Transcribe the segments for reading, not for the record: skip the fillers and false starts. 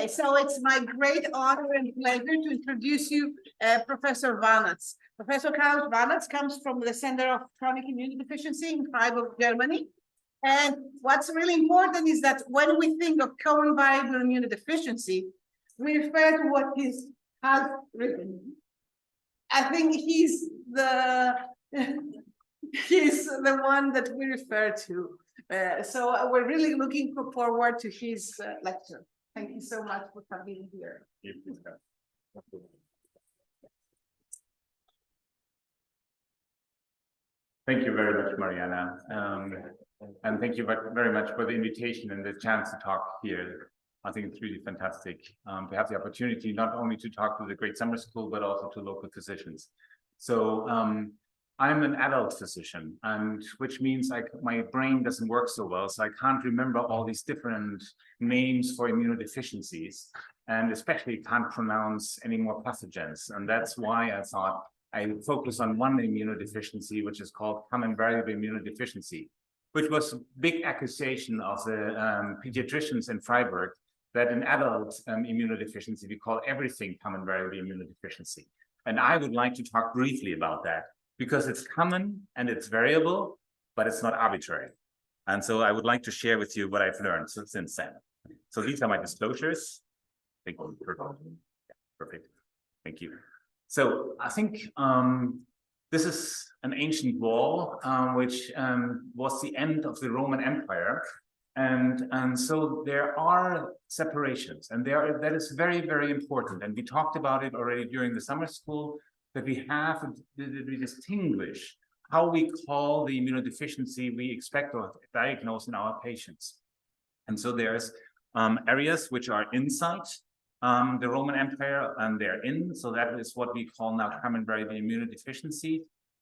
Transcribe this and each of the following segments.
So it's my great honor and pleasure to introduce you Professor Warnatz. Professor Klaus Warnatz comes from the Center of Chronic Immunodeficiency in Freiburg, Germany. And what's really important is that when we think of common variable immunodeficiency, we refer to what he has written. I think he's the one that we refer to. So we're really looking forward to his lecture. Thank you so much for coming here. Thank you very much, Marianna. And thank you very much for the invitation and the chance to talk here. I think it's really fantastic to have the opportunity not only to talk to the great summer school, but also to local physicians. So I'm an adult physician, and which means my brain doesn't work so well, so I can't remember all these different names for immunodeficiencies, and especially can't pronounce any more pathogens. And that's why I thought I focus on one immunodeficiency, which is called common variable immunodeficiency, which was a big accusation of the pediatricians in Freiburg that in adult immunodeficiency, we call everything common variable immunodeficiency. And I would like to talk briefly about that, because it's common and it's variable, but it's not arbitrary. And so I would like to share with you what I've learned since then. So these are my disclosures. Perfect. Thank you. So I think this is an ancient wall, which was the end of the Roman Empire. And so there are separations, and that is very, very important. And we talked about it already during the summer school, that we distinguish how we call the immunodeficiency we expect or diagnose in our patients. And so there's areas which are inside the Roman Empire, and they're in, so that is what we call now common variable immunodeficiency.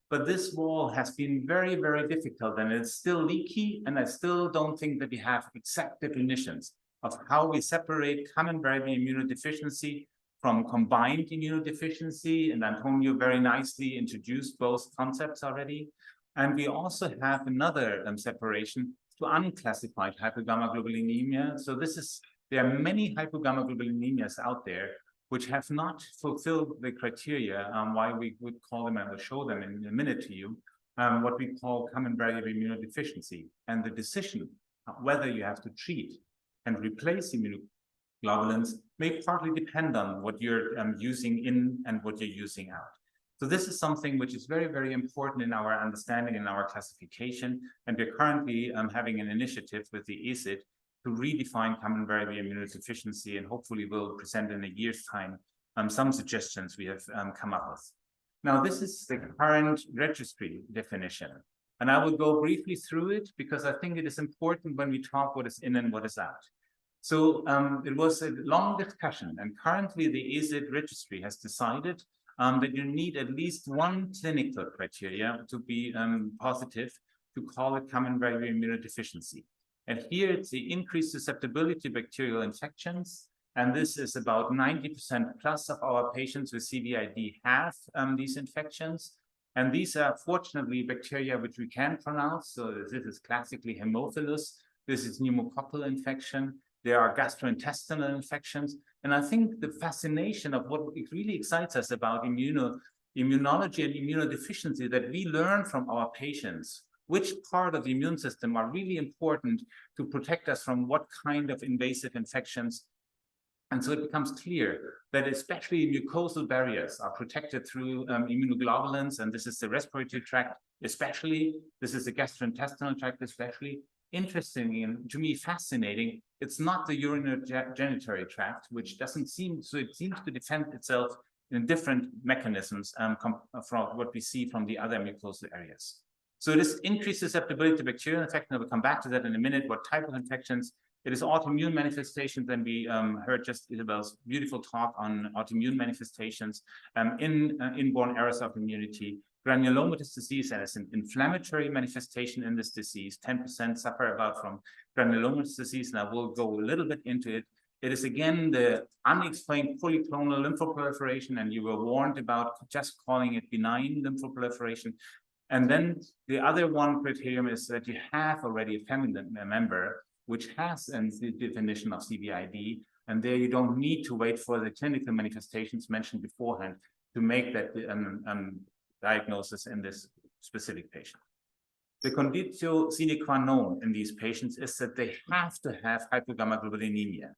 But this wall has been very, very difficult, and it's still leaky, and I still don't think that we have exact definitions of how we separate common variable immunodeficiency from combined immunodeficiency, and Antonio very nicely introduced both concepts already. And we also have another separation to unclassified hypogammaglobulinemia. So there are many hypogammaglobulinemias out there which have not fulfilled the criteria why we would call them, and I will show them in a minute to you, what we call common variable immunodeficiency. And the decision whether you have to treat and replace immunoglobulins may partly depend on what you're using in and what you're using out. So this is something which is very, very important in our understanding, in our classification. And we're currently having an initiative with the ESID to redefine common variable immunodeficiency, and hopefully we'll present in a year's time some suggestions we have come up with. Now, this is the current registry definition, and I will go briefly through it because I think it is important when we talk what is in and what is out. So it was a long discussion, and currently the ESID registry has decided that you need at least one clinical criteria to be positive to call it common variable immunodeficiency. And here it's the increased susceptibility to bacterial infections. And this is about 90% plus of our patients with CVID have these infections. And these are fortunately bacteria which we can pronounce. So this is classically Haemophilus. This is pneumococcal infection. There are gastrointestinal infections. And I think the fascination of what really excites us about immunology and immunodeficiency, that we learn from our patients which part of the immune system are really important to protect us from what kind of invasive infections. And so it becomes clear that especially mucosal barriers are protected through immunoglobulins, and this is the respiratory tract especially, this is the gastrointestinal tract especially. Interesting and to me fascinating, it's not the urinary tract, which doesn't seem, so it seems to defend itself in different mechanisms from what we see from the other mucosal areas. So it is increased susceptibility to bacterial infection. I will come back to that in a minute, what type of infections. It is autoimmune manifestations, and we heard just Isabel's beautiful talk on autoimmune manifestations in inborn errors of immunity. Granulomatous disease as an inflammatory manifestation in this disease. 10% suffer about from granulomatous disease, and I will go a little bit into it. It is again the unexplained polyclonal lymphoproliferation, and you were warned about just calling it benign lymphoproliferation. And then the other one criterion is that you have already a family member which has the definition of CVID, And there you don't need to wait for the clinical manifestations mentioned beforehand to make that diagnosis in this specific patient. The conditio sine qua non in these patients is that they have to have hypogammaglobulinemia.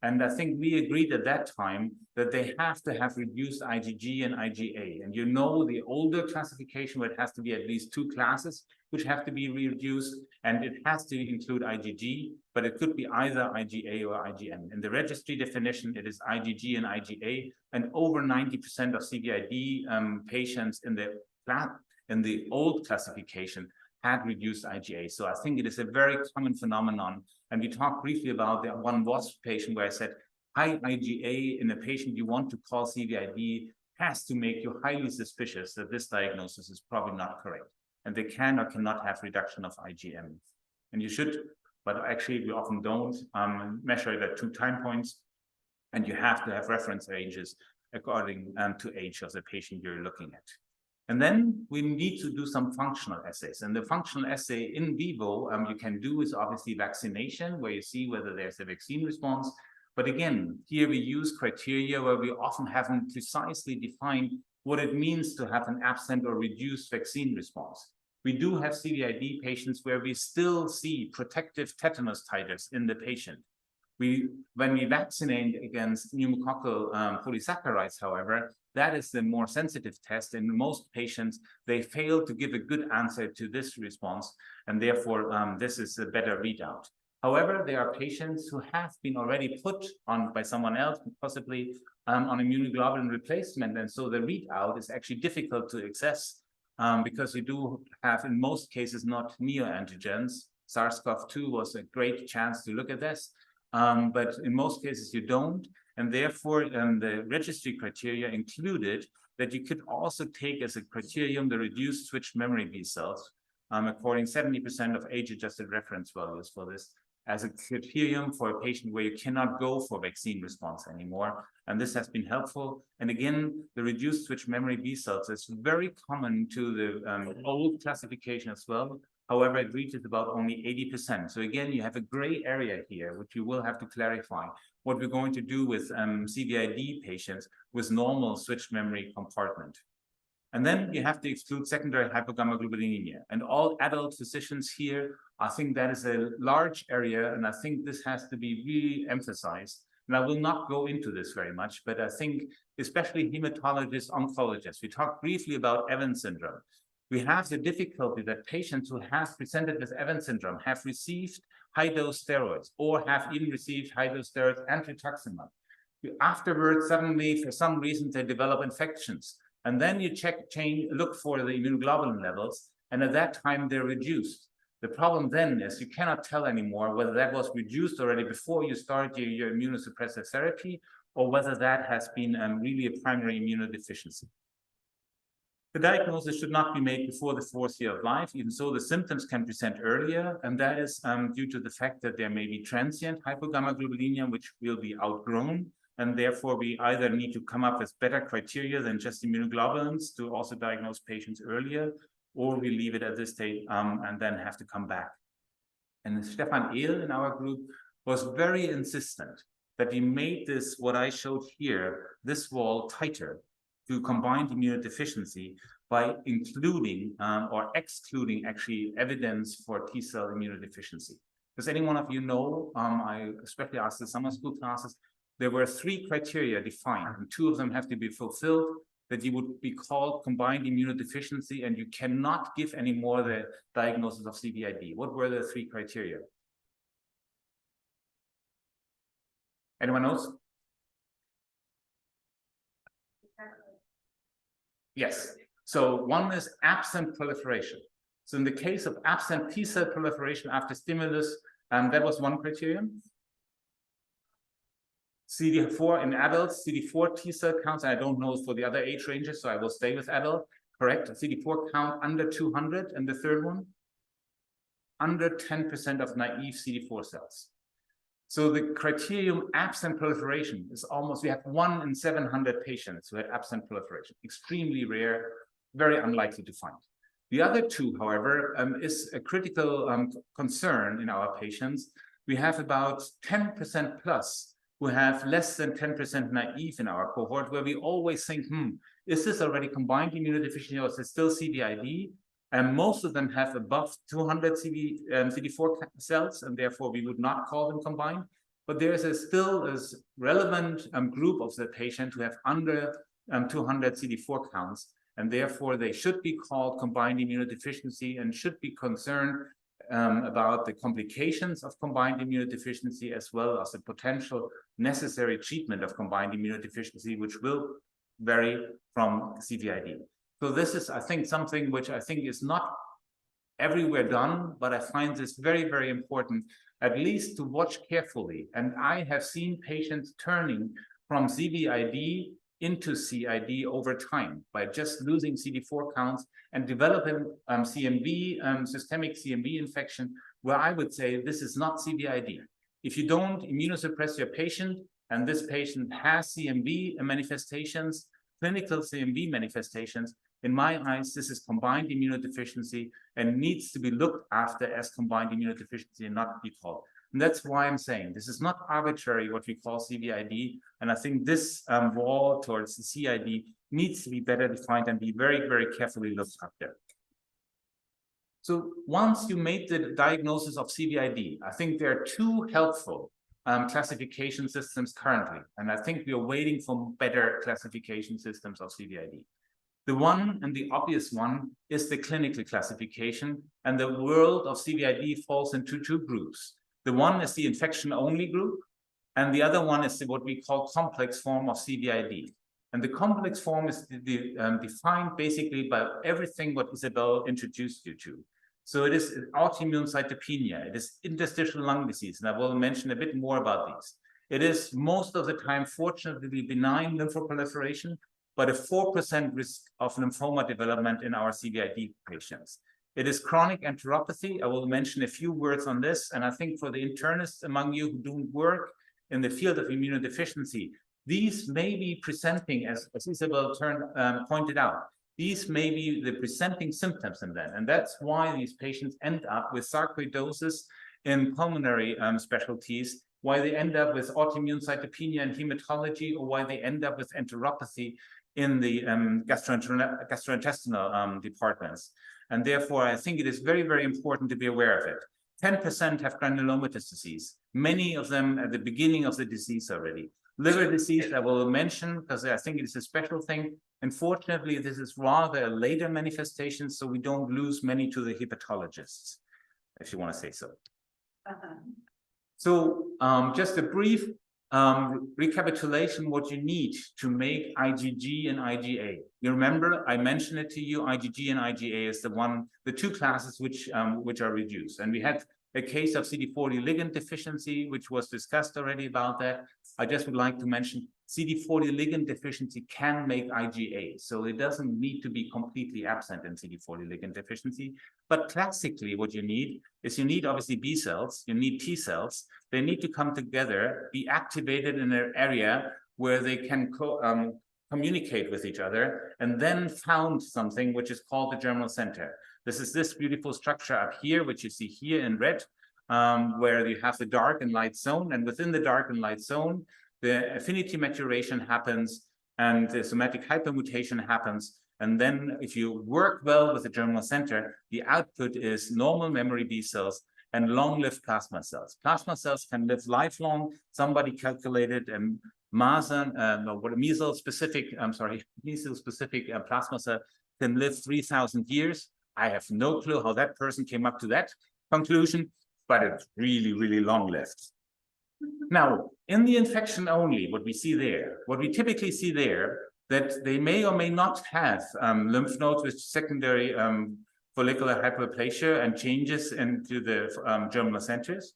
And I think we agreed at that time that they have to have reduced IgG and IgA. And you know the older classification where it has to be at least 2 classes which have to be reduced, and it has to include IgG, but it could be either IgA or IgM. In the registry definition, it is IgG and IgA, and over 90% of CVID patients in the old classification had reduced IgA. So I think it is a very common phenomenon. And we talked briefly about the one WASP patient where I said, high IgA in a patient you want to call CVID has to make you highly suspicious that this diagnosis is probably not correct. And they can or cannot have reduction of IgM. And you should, but actually we often don't measure it at 2 time points. And you have to have reference ranges according to age of the patient you're looking at. And then we need to do some functional assays. And the functional assay in vivo you can do is obviously vaccination, where you see whether there's a vaccine response. But again, here we use criteria where we often haven't precisely defined what it means to have an absent or reduced vaccine response. We do have CVID patients where we still see protective tetanus titers in the patient. When we vaccinate against pneumococcal polysaccharides, however, that is the more sensitive test. In most patients, they fail to give a good answer to this response, and therefore this is a better readout. However, there are patients who have been already put on by someone else, possibly on immunoglobulin replacement, and so the readout is actually difficult to access because you do have, in most cases, not neoantigens. SARS-CoV-2 was a great chance to look at this. But in most cases you don't, and therefore the registry criteria included that you could also take as a criterion the reduced switch memory B cells, according 70% of age-adjusted reference values for this, as a criterion for a patient where you cannot go for vaccine response anymore. And this has been helpful. And again, the reduced switch memory B cells is very common to the old classification as well. However, it reaches about only 80%. So again, you have a gray area here, which you will have to clarify what we're going to do with CVID patients with normal switch memory compartment. And then you have to exclude secondary hypogammaglobulinemia. And all adult physicians here, I think that is a large area, and I think this has to be really emphasized. And I will not go into this very much, but I think especially hematologists, oncologists, we talked briefly about Evans syndrome. We have the difficulty that patients who have presented with Evans syndrome have received high-dose steroids or have even received high-dose steroids and rituximab. Afterwards, suddenly, for some reason, they develop infections. And then you look for the immunoglobulin levels, and at that time, they're reduced. The problem then is you cannot tell anymore whether that was reduced already before you start your immunosuppressive therapy or whether that has been really a primary immunodeficiency. The diagnosis should not be made before the 4th year of life, even so the symptoms can present earlier, and that is due to the fact that there may be transient hypogammaglobulinemia, which will be outgrown, and therefore we either need to come up with better criteria than just immunoglobulins to also diagnose patients earlier, or we leave it at this stage and then have to come back. And Stefan Ehl in our group was very insistent that we made this, what I showed here, this wall tighter to combined immunodeficiency by including or excluding actually evidence for T-cell immunodeficiency. Does any one of you know, I especially asked the summer school classes, there were 3 criteria defined, and 2 of them have to be fulfilled, that you would be called combined immunodeficiency, and you cannot give any more the diagnosis of CVID. What were the 3 criteria? Anyone knows? Yes. So one is absent proliferation. So in the case of absent T-cell proliferation after stimulus, that was one criterion. CD4 in adults, CD4 T-cell counts, and I don't know for the other age ranges, so I will stay with adult. Correct. CD4 count under 200, and the third one, under 10% of naive CD4 cells. So the criterion absent proliferation is almost, we have 1 in 700 patients who had absent proliferation. Extremely rare, very unlikely to find. The other 2, however, is a critical concern in our patients. We have about 10% plus who have less than 10% naive in our cohort, where we always think, is this already combined immunodeficiency or is it still CVID? And most of them have above 200 CD4 cells, and therefore we would not call them combined. But there is still a relevant group of the patient who have under 200 CD4 counts, and therefore they should be called combined immunodeficiency and should be concerned about the complications of combined immunodeficiency, as well as the potential necessary treatment of combined immunodeficiency, which will vary from CVID. So this is, I think, something which I think is not everywhere done, but I find this very, very important, at least to watch carefully. And I have seen patients turning from CVID into CID over time by just losing CD4 counts and developing CMV, systemic CMV infection, where I would say this is not CVID. If you don't immunosuppress your patient and this patient has CMV manifestations, clinical CMV manifestations, in my eyes, this is combined immunodeficiency and needs to be looked after as combined immunodeficiency and not be called. And that's why I'm saying this is not arbitrary what we call CVID. And I think this wall towards the CID needs to be better defined and be very, very carefully looked after. So once you made the diagnosis of CVID, I think there are two helpful classification systems currently. And I think we are waiting for better classification systems of CVID. The one and the obvious one is the clinical classification, and the world of CVID falls into two groups. The one is the infection-only group, and the other one is what we call complex form of CVID. And the complex form is defined basically by everything what Isabel introduced you to. So it is autoimmune cytopenia, it is interstitial lung disease, and I will mention a bit more about these. It is most of the time, fortunately, benign lymphoproliferation, but a 4% risk of lymphoma development in our CVID patients. It is chronic enteropathy. I will mention a few words on this. And I think for the internists among you who do work in the field of immunodeficiency, these may be presenting, as Isabel pointed out, these may be the presenting symptoms in them. And that's why these patients end up with sarcoidosis in pulmonary specialties, why they end up with autoimmune cytopenia and hematology, or why they end up with enteropathy in the gastrointestinal departments. And therefore, I think it is very, very important to be aware of it. 10% have granulomatous disease, many of them at the beginning of the disease already. Liver disease, I will mention, because I think it is a special thing. Unfortunately, this is rather a later manifestation, so we don't lose many to the hepatologists, if you want to say so. So just a brief recapitulation what you need to make IgG and IgA. You remember I mentioned it to you. IgG and IgA is the two classes which are reduced, and we had a case of CD40 ligand deficiency, which was discussed already about that. I just would like to mention CD40 ligand deficiency can make IgA, so it doesn't need to be completely absent in CD40 ligand deficiency. But classically, what you need is obviously B cells, you need T cells. They need to come together, be activated in an area where they can communicate with each other, and then found something which is called the germinal center. This is this beautiful structure up here, which you see here in red, where you have the dark and light zone, and within the dark and light zone, the affinity maturation happens and the somatic hypermutation happens. And then if you work well with the germinal center, the output is normal memory B cells and long-lived plasma cells. Plasma cells can live lifelong. Somebody calculated measles-specific plasma cell can live 3,000 years. I have no clue how that person came up to that conclusion, but it's really, really long-lived. Now, in the infection only, what we typically see there, that they may or may not have lymph nodes with secondary follicular hyperplasia and changes into the germinal centers.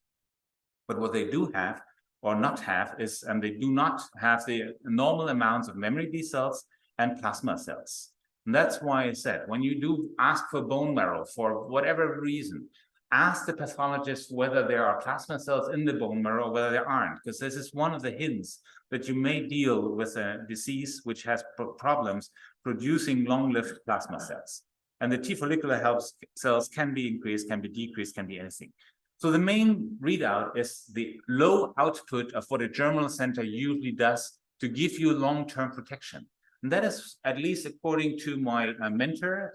But what they do have or not have is, they do not have the normal amounts of memory B cells and plasma cells. And that's why I said, when you do ask for bone marrow for whatever reason, ask the pathologist whether there are plasma cells in the bone marrow or whether there aren't, because this is one of the hints that you may deal with a disease which has problems producing long-lived plasma cells. And the T follicular cells can be increased, can be decreased, can be anything. So the main readout is the low output of what a germinal center usually does to give you long-term protection. And that is, at least according to my mentor,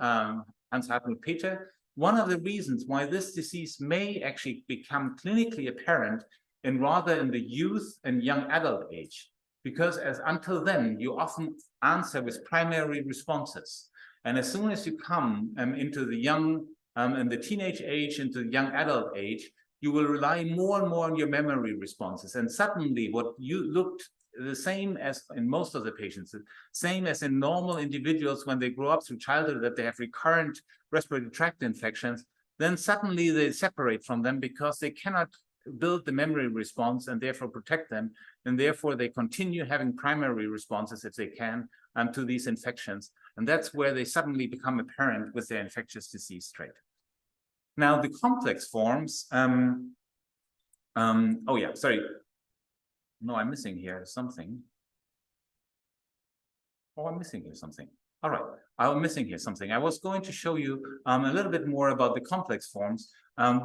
Hans-Hartmut Peter, one of the reasons why this disease may actually become clinically apparent in the youth and young adult age. Because until then, you often answer with primary responses. And as soon as you come into the young, in the teenage age, into the young adult age, you will rely more and more on your memory responses. And suddenly what you looked the same as in most of the patients, the same as in normal individuals when they grow up through childhood, that they have recurrent respiratory tract infections, then suddenly they separate from them because they cannot build the memory response and therefore protect them. And therefore they continue having primary responses if they can to these infections. And that's where they suddenly become apparent with their infectious disease trait. Now the complex forms, oh yeah, sorry. No, I'm missing here something. Oh, I'm missing here something. All right, I'm missing here something. I was going to show you a little bit more about the complex forms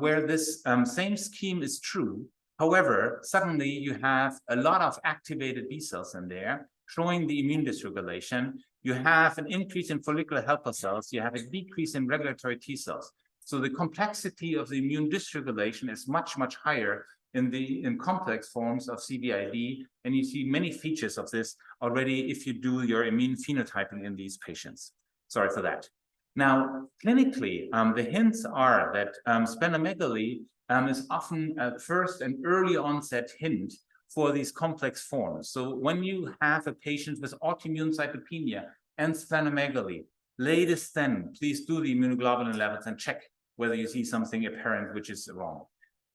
where this same scheme is true. However, suddenly you have a lot of activated B cells in there, showing the immune dysregulation. You have an increase in follicular helper cells. You have a decrease in regulatory T cells. So the complexity of the immune dysregulation is much, much higher in complex forms of CVID, and you see many features of this already if you do your immune phenotyping in these patients. Sorry for that. Now, clinically, the hints are that splenomegaly is often a first and early onset hint for these complex forms. So when you have a patient with autoimmune cytopenia and splenomegaly, latest then, please do the immunoglobulin levels and check whether you see something apparent which is wrong.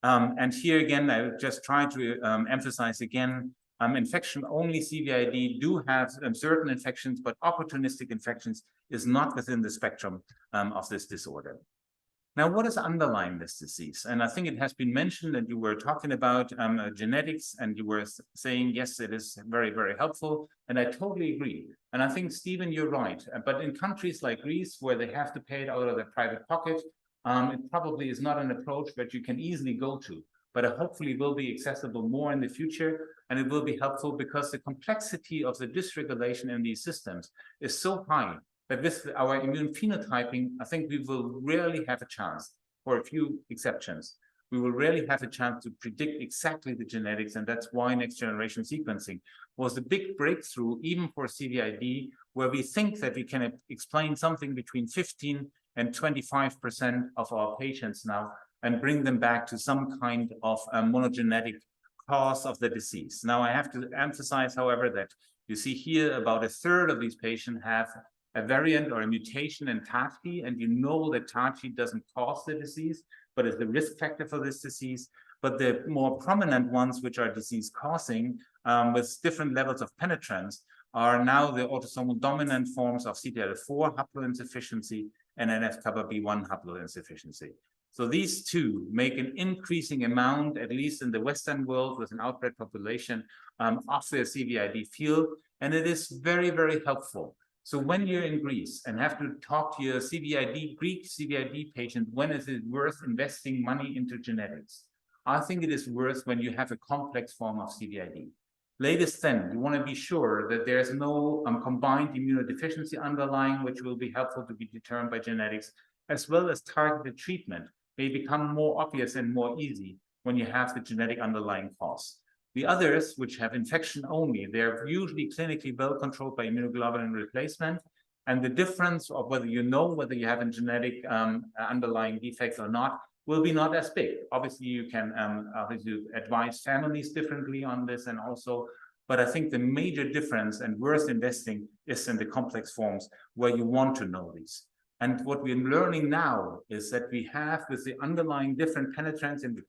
And here again, I just try to emphasize again, infection-only CVID do have certain infections, but opportunistic infections is not within the spectrum of this disorder. Now, what is underlying this disease? And I think it has been mentioned, and you were talking about genetics, and you were saying, yes, it is very, very helpful. And I totally agree. And I think, Stephen, you're right. But in countries like Greece, where they have to pay it out of their private pocket, it probably is not an approach that you can easily go to, but it hopefully will be accessible more in the future, and it will be helpful because the complexity of the dysregulation in these systems is so high that with our immune phenotyping, I think we will rarely have a chance, for a few exceptions, we will rarely have a chance to predict exactly the genetics, and that's why next generation sequencing was a big breakthrough, even for CVID, where we think that we can explain something between 15 and 25% of our patients now, and bring them back to some kind of monogenetic cause of the disease. Now, I have to emphasize, however, that you see here about a third of these patients have a variant or a mutation in TACI, and you know that TACI doesn't cause the disease, but is the risk factor for this disease. But the more prominent ones, which are disease causing with different levels of penetrance, are now the autosomal dominant forms of CTLA4 haploinsufficiency and NF-κB1 haploinsufficiency. So these two make an increasing amount, at least in the Western world, with an outbred population of the CVID field, and it is very, very helpful. So when you're in Greece and have to talk to your Greek CVID patient, when is it worth investing money into genetics? I think it is worth when you have a complex form of CVID. Latest then, you want to be sure that there's no combined immunodeficiency underlying, which will be helpful to be determined by genetics, as well as targeted treatment may become more obvious and more easy when you have the genetic underlying cause. The others, which have infection only, they're usually clinically well controlled by immunoglobulin replacement. And the difference of whether you know whether you have a genetic underlying defect or not will be not as big. Obviously, you can obviously advise families differently on this and also, but I think the major difference and worth investing is in the complex forms where you want to know these. And what we're learning now is that we have with the underlying different penetrants, and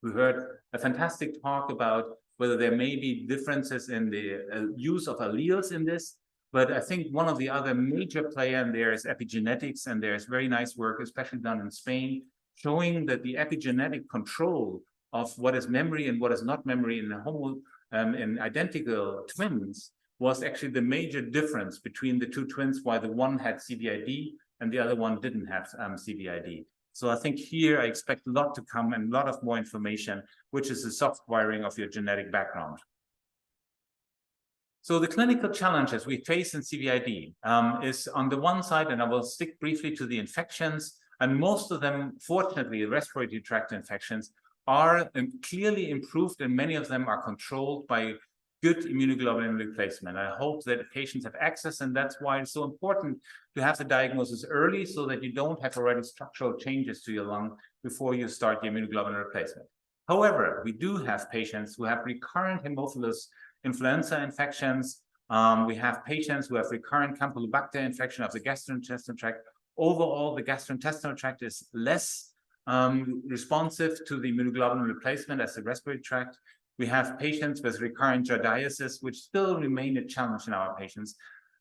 we heard a fantastic talk about whether there may be differences in the use of alleles in this. But I think one of the other major players in there is epigenetics, and there's very nice work, especially done in Spain, showing that the epigenetic control of what is memory and what is not memory in identical twins was actually the major difference between the two twins, why the one had CVID and the other one didn't have CVID. So I think here I expect a lot to come and a lot of more information, which is the soft wiring of your genetic background. So the clinical challenges we face in CVID is on the one side, and I will stick briefly to the infections, and most of them, fortunately, respiratory tract infections are clearly improved, and many of them are controlled by good immunoglobulin replacement. I hope that patients have access, and that's why it's so important to have the diagnosis early so that you don't have already structural changes to your lung before you start the immunoglobulin replacement. However, we do have patients who have recurrent Haemophilus influenza infections. We have patients who have recurrent Campylobacter infection of the gastrointestinal tract. Overall, the gastrointestinal tract is less responsive to the immunoglobulin replacement as the respiratory tract. We have patients with recurrent giardiasis, which still remain a challenge in our patients.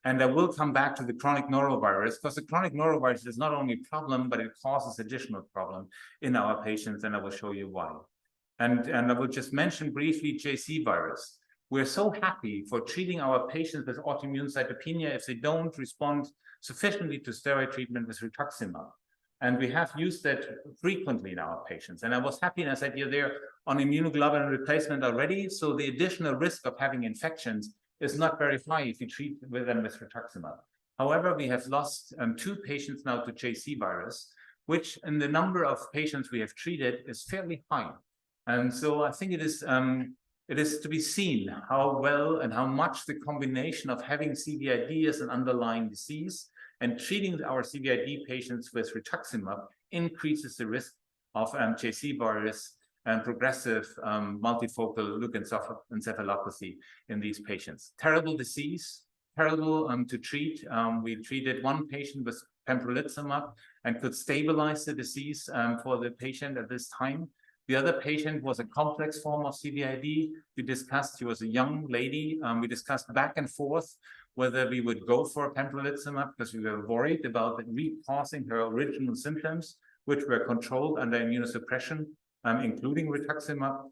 And I will come back to the chronic norovirus, because the chronic norovirus is not only a problem, but it causes additional problem in our patients, and I will show you why. And I will just mention briefly JC virus. We're so happy for treating our patients with autoimmune cytopenia if they don't respond sufficiently to steroid treatment with rituximab. And we have used that frequently in our patients. And I was happy, and I said, they're on immunoglobulin replacement already. So the additional risk of having infections is not very high if you treat with them with rituximab. However, we have lost 2 patients now to JC virus, which in the number of patients we have treated is fairly high. And so I think it is to be seen how well and how much the combination of having CVID as an underlying disease and treating our CVID patients with rituximab increases the risk of JC virus and progressive multifocal leukoencephalopathy in these patients. Terrible disease, terrible to treat. We treated 1 patient with pembrolizumab and could stabilize the disease for the patient at this time. The other patient was a complex form of CVID. We discussed, she was a young lady. We discussed back and forth whether we would go for pembrolizumab because we were worried about re-causing her original symptoms, which were controlled under immunosuppression, including rituximab,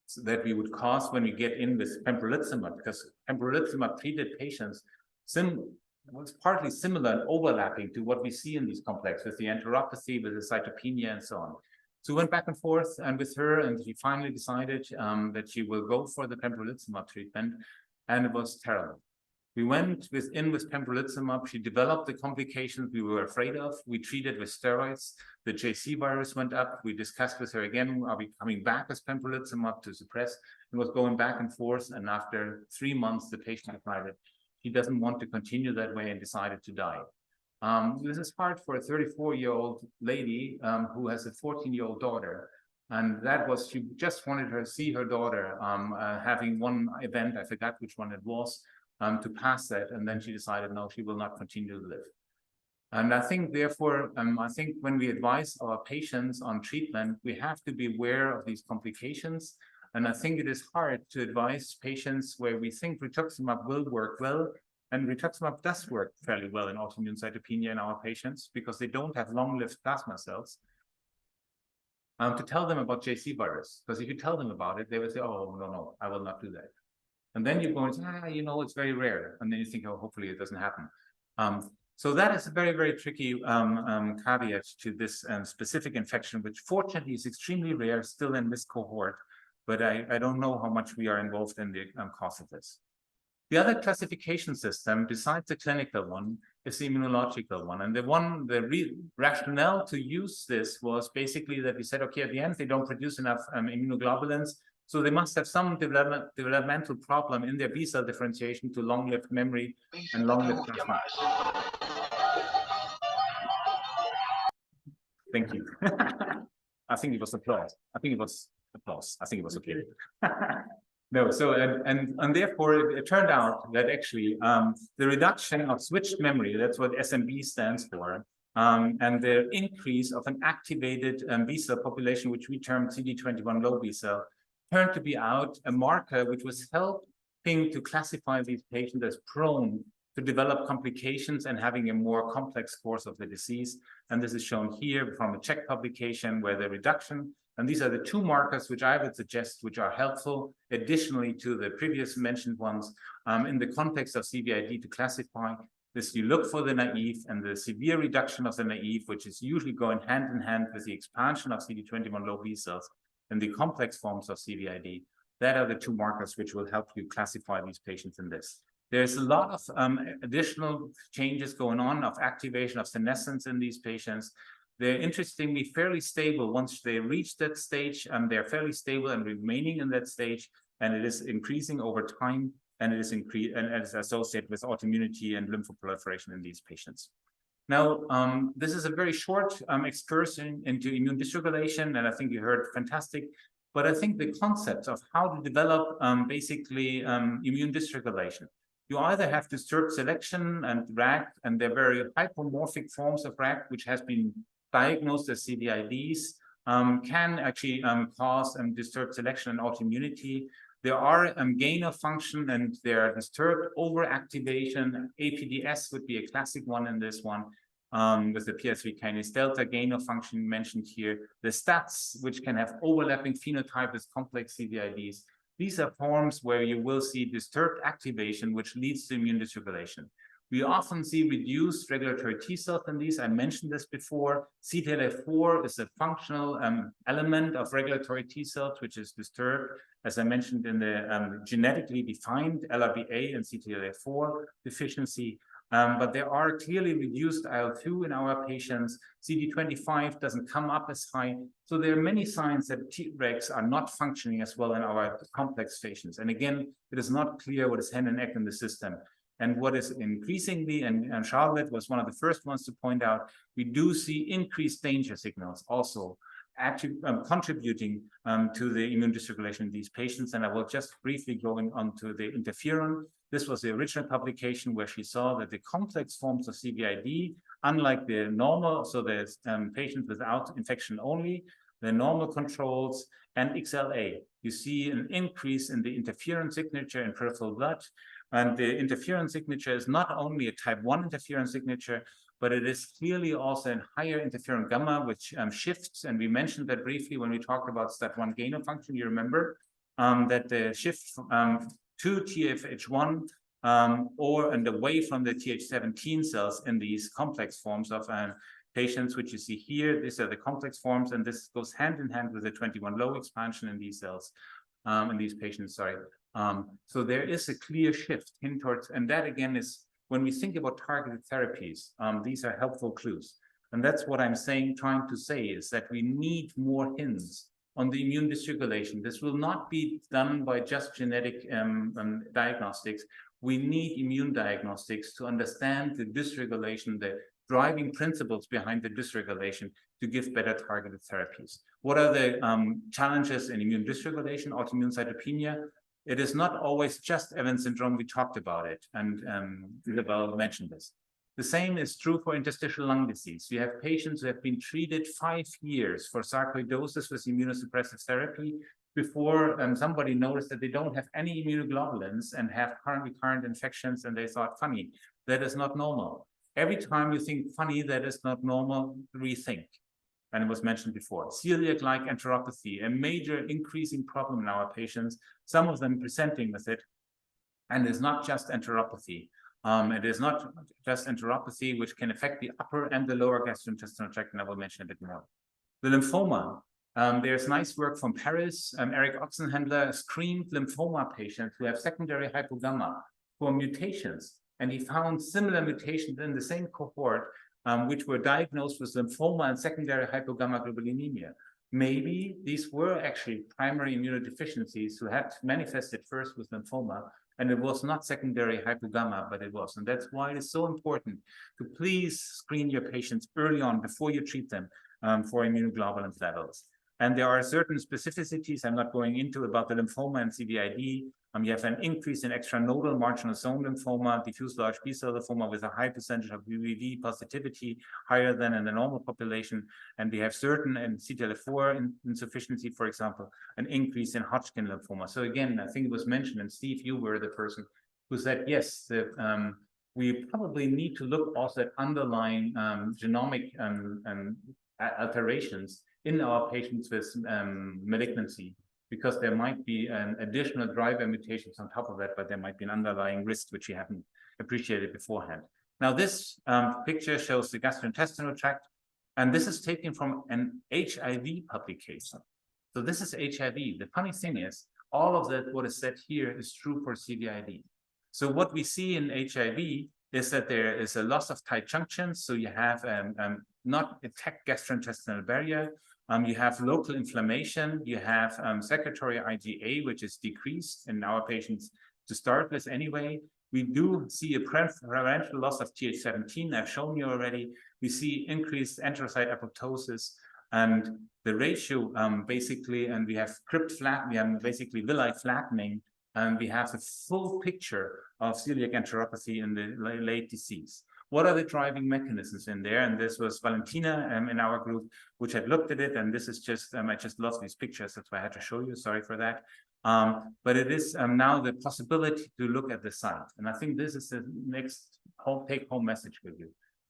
so that we would cause when we get in with pembrolizumab, because pembrolizumab treated patients was partly similar and overlapping to what we see in these complexes with the enteropathy, with the cytopenia, and so on. So we went back and forth and with her, and she finally decided that she will go for the pembrolizumab treatment, and it was terrible. We went with pembrolizumab. She developed the complications we were afraid of. We treated with steroids. The JC virus went up. We discussed with her again, are we coming back with pembrolizumab to suppress? It was going back and forth. And after 3 months, the patient decided she doesn't want to continue that way and decided to die. This is hard for a 34-year-old lady who has a 14-year-old daughter. And that was, she just wanted to see her daughter having one event, I forgot which one it was, to pass that, and then she decided, no, she will not continue to live. And I think, therefore, I think when we advise our patients on treatment, we have to be aware of these complications. And I think it is hard to advise patients where we think rituximab will work well, and rituximab does work fairly well in autoimmune cytopenia in our patients because they don't have long-lived plasma cells. To tell them about JC virus, because if you tell them about it, they will say, oh, no, I will not do that. And then you're going to say, it's very rare. And then you think, oh, hopefully it doesn't happen. So that is a very, very tricky caveat to this specific infection, which fortunately is extremely rare still in this cohort. But I don't know how much we are involved in the cause of this. The other classification system, besides the clinical one, is the immunological one. And the rationale to use this was basically that we said, okay, at the end, they don't produce enough immunoglobulins. So they must have some developmental problem in their B-cell differentiation to long-lived memory and long-lived plasma. Thank you. I think it was applause. I think it was applause. I think it was okay. No, so, and therefore it turned out that actually the reduction of switched memory, that's what SMB stands for, and the increase of an activated B-cell population, which we term CD21 low B-cell, turned to be out a marker which was helping to classify these patients as prone to develop complications and having a more complex course of the disease. And this is shown here from a Czech publication where the reduction, and these are the 2 markers which I would suggest which are helpful additionally to the previous mentioned ones in the context of CVID to classify. is you look for the naive and the severe reduction of the naive, which is usually going hand in hand with the expansion of CD21 low B cells and the complex forms of CVID. That are the two markers which will help you classify these patients in this. There's a lot of additional changes going on of activation of senescence in these patients. They're interestingly fairly stable once they reach that stage, and they're fairly stable and remaining in that stage, and it is increasing over time, and it is associated with autoimmunity and lymphoproliferation in these patients. Now, this is a very short excursion into immune dysregulation, and I think you heard fantastic. But I think the concept of how to develop basically immune dysregulation, you either have disturbed selection and RAC, and they're very hypomorphic forms of RAC, which has been diagnosed as CVIDs, can actually cause disturbed selection and autoimmunity. There are gain of function and there are disturbed overactivation. APDS would be a classic one in this one, with the PI3 kinase delta gain of function mentioned here. The STATs, which can have overlapping phenotype with complex CVIDs. These are forms where you will see disturbed activation, which leads to immune dysregulation. We often see reduced regulatory T cells in these. I mentioned this before. CTLA4 is a functional element of regulatory T cells, which is disturbed, as I mentioned in the genetically defined LRBA and CTLA4 deficiency. But there are clearly reduced IL-2 in our patients. CD25 doesn't come up as high. So there are many signs that Tregs are not functioning as well in our complex patients. And again, it is not clear what is hand and neck in the system. And what is increasingly, and Charlotte was one of the first ones to point out, we do see increased danger signals also actually contributing to the immune dysregulation in these patients. And I will just briefly going on to the interferon. This was the original publication where she saw that the complex forms of CVID, unlike the normal, so there's patients without infection only, the normal controls and XLA, you see an increase in the interferon signature in peripheral blood. And the interferon signature is not only a type 1 interferon signature, but it is clearly also a higher interferon gamma, which shifts. And we mentioned that briefly when we talked about STAT1 gain of function. You remember that the shift to TFH1 and away from the TH17 cells in these complex forms of patients, which you see here. These are the complex forms, and this goes hand in hand with the 21 low expansion in these cells, in these patients, sorry. So there is a clear shift in towards, and that again is when we think about targeted therapies, these are helpful clues. And that's what I'm trying to say is that we need more hints on the immune dysregulation. This will not be done by just genetic diagnostics. We need immune diagnostics to understand the dysregulation, the driving principles behind the dysregulation to give better targeted therapies. What are the challenges in immune dysregulation, autoimmune cytopenia? It is not always just Evans syndrome. We talked about it, and Isabel mentioned this. The same is true for interstitial lung disease. We have patients who have been treated 5 years for sarcoidosis with immunosuppressive therapy before somebody noticed that they don't have any immunoglobulins and have recurrent infections, and they thought, funny, that is not normal. Every time you think, funny, that is not normal, rethink. And it was mentioned before, celiac-like enteropathy, a major increasing problem in our patients, some of them presenting with it. And it's not just enteropathy. It is not just enteropathy, which can affect the upper and the lower gastrointestinal tract, and I will mention a bit more. The lymphoma, there's nice work from Paris. Eric Oxenhandler screened lymphoma patients who have secondary hypogamma for mutations, and he found similar mutations in the same cohort, which were diagnosed with lymphoma and secondary hypogammaglobulinemia. Maybe these were actually primary immunodeficiencies who had manifested first with lymphoma, and it was not secondary hypogamma, but it was. And that's why it is so important to please screen your patients early on before you treat them for immunoglobulin levels. And there are certain specificities I'm not going into about the lymphoma and CVID. You have an increase in extranodal marginal zone lymphoma, diffuse large B-cell lymphoma with a high percentage of UVV positivity, higher than in the normal population. And we have certain in CTLA4 insufficiency, for example, an increase in Hodgkin lymphoma. So again, I think it was mentioned, and Steve, you were the person who said, yes, we probably need to look also at underlying genomic alterations in our patients with malignancy, because there might be an additional driver mutations on top of that, but there might be an underlying risk which we haven't appreciated beforehand. Now, this picture shows the gastrointestinal tract, and this is taken from an HIV publication. So this is HIV. The funny thing is, all of that, what is said here, is true for CVID. So what we see in HIV is that there is a loss of tight junctions. So you have not intact gastrointestinal barrier. You have local inflammation. You have secretory IgA, which is decreased in our patients to start with anyway. We do see a preferential loss of Th17. I've shown you already. We see increased enterocyte apoptosis, and the ratio basically, and we have crypt flat, we have basically villi flattening, and we have a full picture of celiac enteropathy in the late disease. What are the driving mechanisms in there? And this was Valentina in our group, which had looked at it. And this is just, I just love these pictures. That's why I had to show you. Sorry for that. But it is now the possibility to look at the site. And I think this is the next take-home message with you.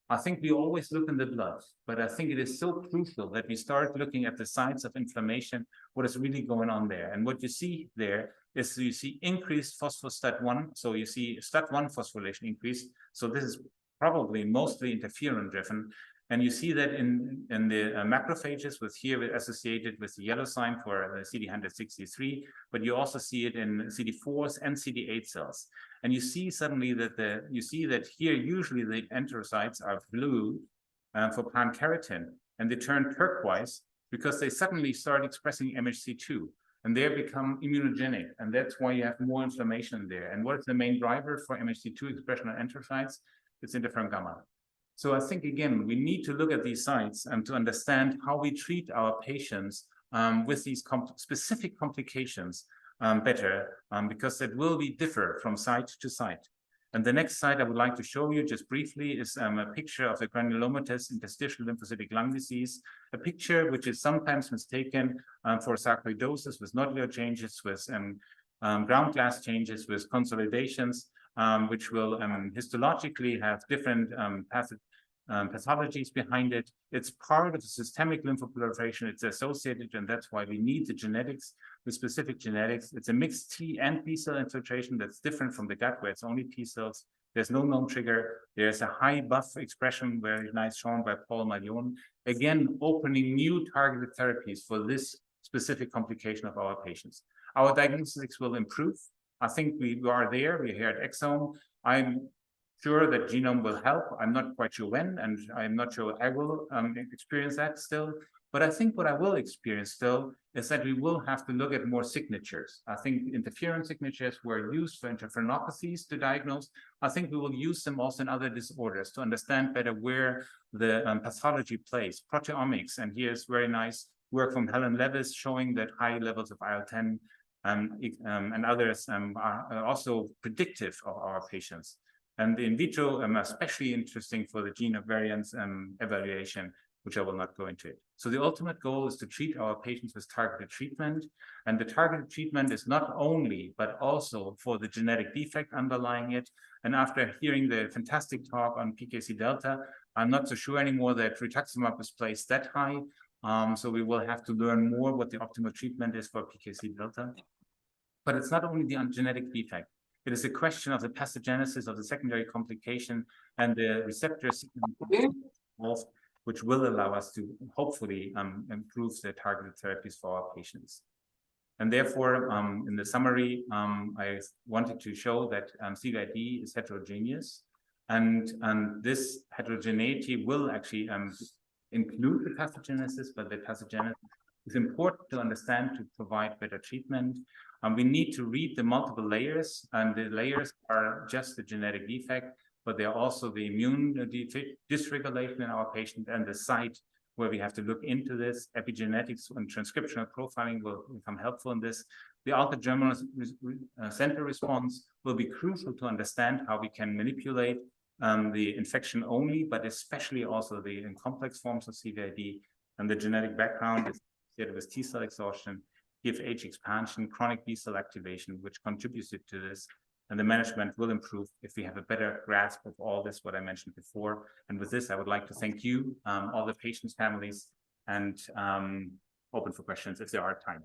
I think we always look in the blood, but I think it is so crucial that we start looking at the sites of inflammation, what is really going on there. And what you see there is you see increased phosphostat-1. So you see STAT1 phosphorylation increase. So this is probably mostly interferon driven. And you see that in the macrophages with here associated with the yellow sign for CD163, but you also see it in CD4s and CD8 cells. And you see suddenly that you see that here usually the enterocytes are blue for pankeratin, and they turn turquoise because they suddenly start expressing MHC2, and they become immunogenic, and that's why you have more inflammation there. And what is the main driver for MHC2 expression on enterocytes? It's interferon gamma. So I think, again, we need to look at these sites and to understand how we treat our patients with these specific complications better, because it will be differ from site to site. And the next slide I would like to show you just briefly is a picture of the granulomatous interstitial lymphocytic lung disease, a picture which is sometimes mistaken for sarcoidosis with nodular changes, with ground glass changes, with consolidations, which will histologically have different pathologies behind it. It's part of the systemic lymphoproliferation. It's associated, and that's why we need the genetics, the specific genetics. It's a mixed T and B cell infiltration that's different from the gut, where it's only T cells. There's no known trigger. There's a high buff expression, very nice shown by Paul Marion. Again, opening new targeted therapies for this specific complication of our patients. Our diagnostics will improve. I think we are there. We're here at Exome. I'm sure that genome will help. I'm not quite sure when, and I'm not sure I will experience that still. But I think what I will experience still is that we will have to look at more signatures. I think interferon signatures were used for interferonopathies to diagnose. I think we will use them also in other disorders to understand better where the pathology plays. Proteomics, and here's very nice work from Helen Levis showing that high levels of IL-10 and others are also predictive of our patients. And the in vitro especially interesting for the gene variants evaluation, which I will not go into it. So the ultimate goal is to treat our patients with targeted treatment. And the targeted treatment is not only, but also for the genetic defect underlying it. And after hearing the fantastic talk on PKC delta, I'm not so sure anymore that rituximab is placed that high. So we will have to learn more what the optimal treatment is for PKC delta. But it's not only the genetic defect. It is a question of the pathogenesis of the secondary complication and the receptor involved, which will allow us to hopefully improve the targeted therapies for our patients. And therefore, in the summary, I wanted to show that CVID is heterogeneous, and this heterogeneity will actually include the pathogenesis, but the pathogenesis is important to understand to provide better treatment. We need to read the multiple layers, and the layers are just the genetic defect, but they're also the immune dysregulation in our patient and the site where we have to look into this. Epigenetics and transcriptional profiling will become helpful in this. The altered germinal center response will be crucial to understand how we can manipulate the infection only, but especially also the complex forms of CVID, and the genetic background is associated with T cell exhaustion, TFH expansion, chronic B cell activation, which contributes to this. And the management will improve if we have a better grasp of all this, what I mentioned before. And with this, I would like to thank you, all the patients, families, and open for questions if there are time.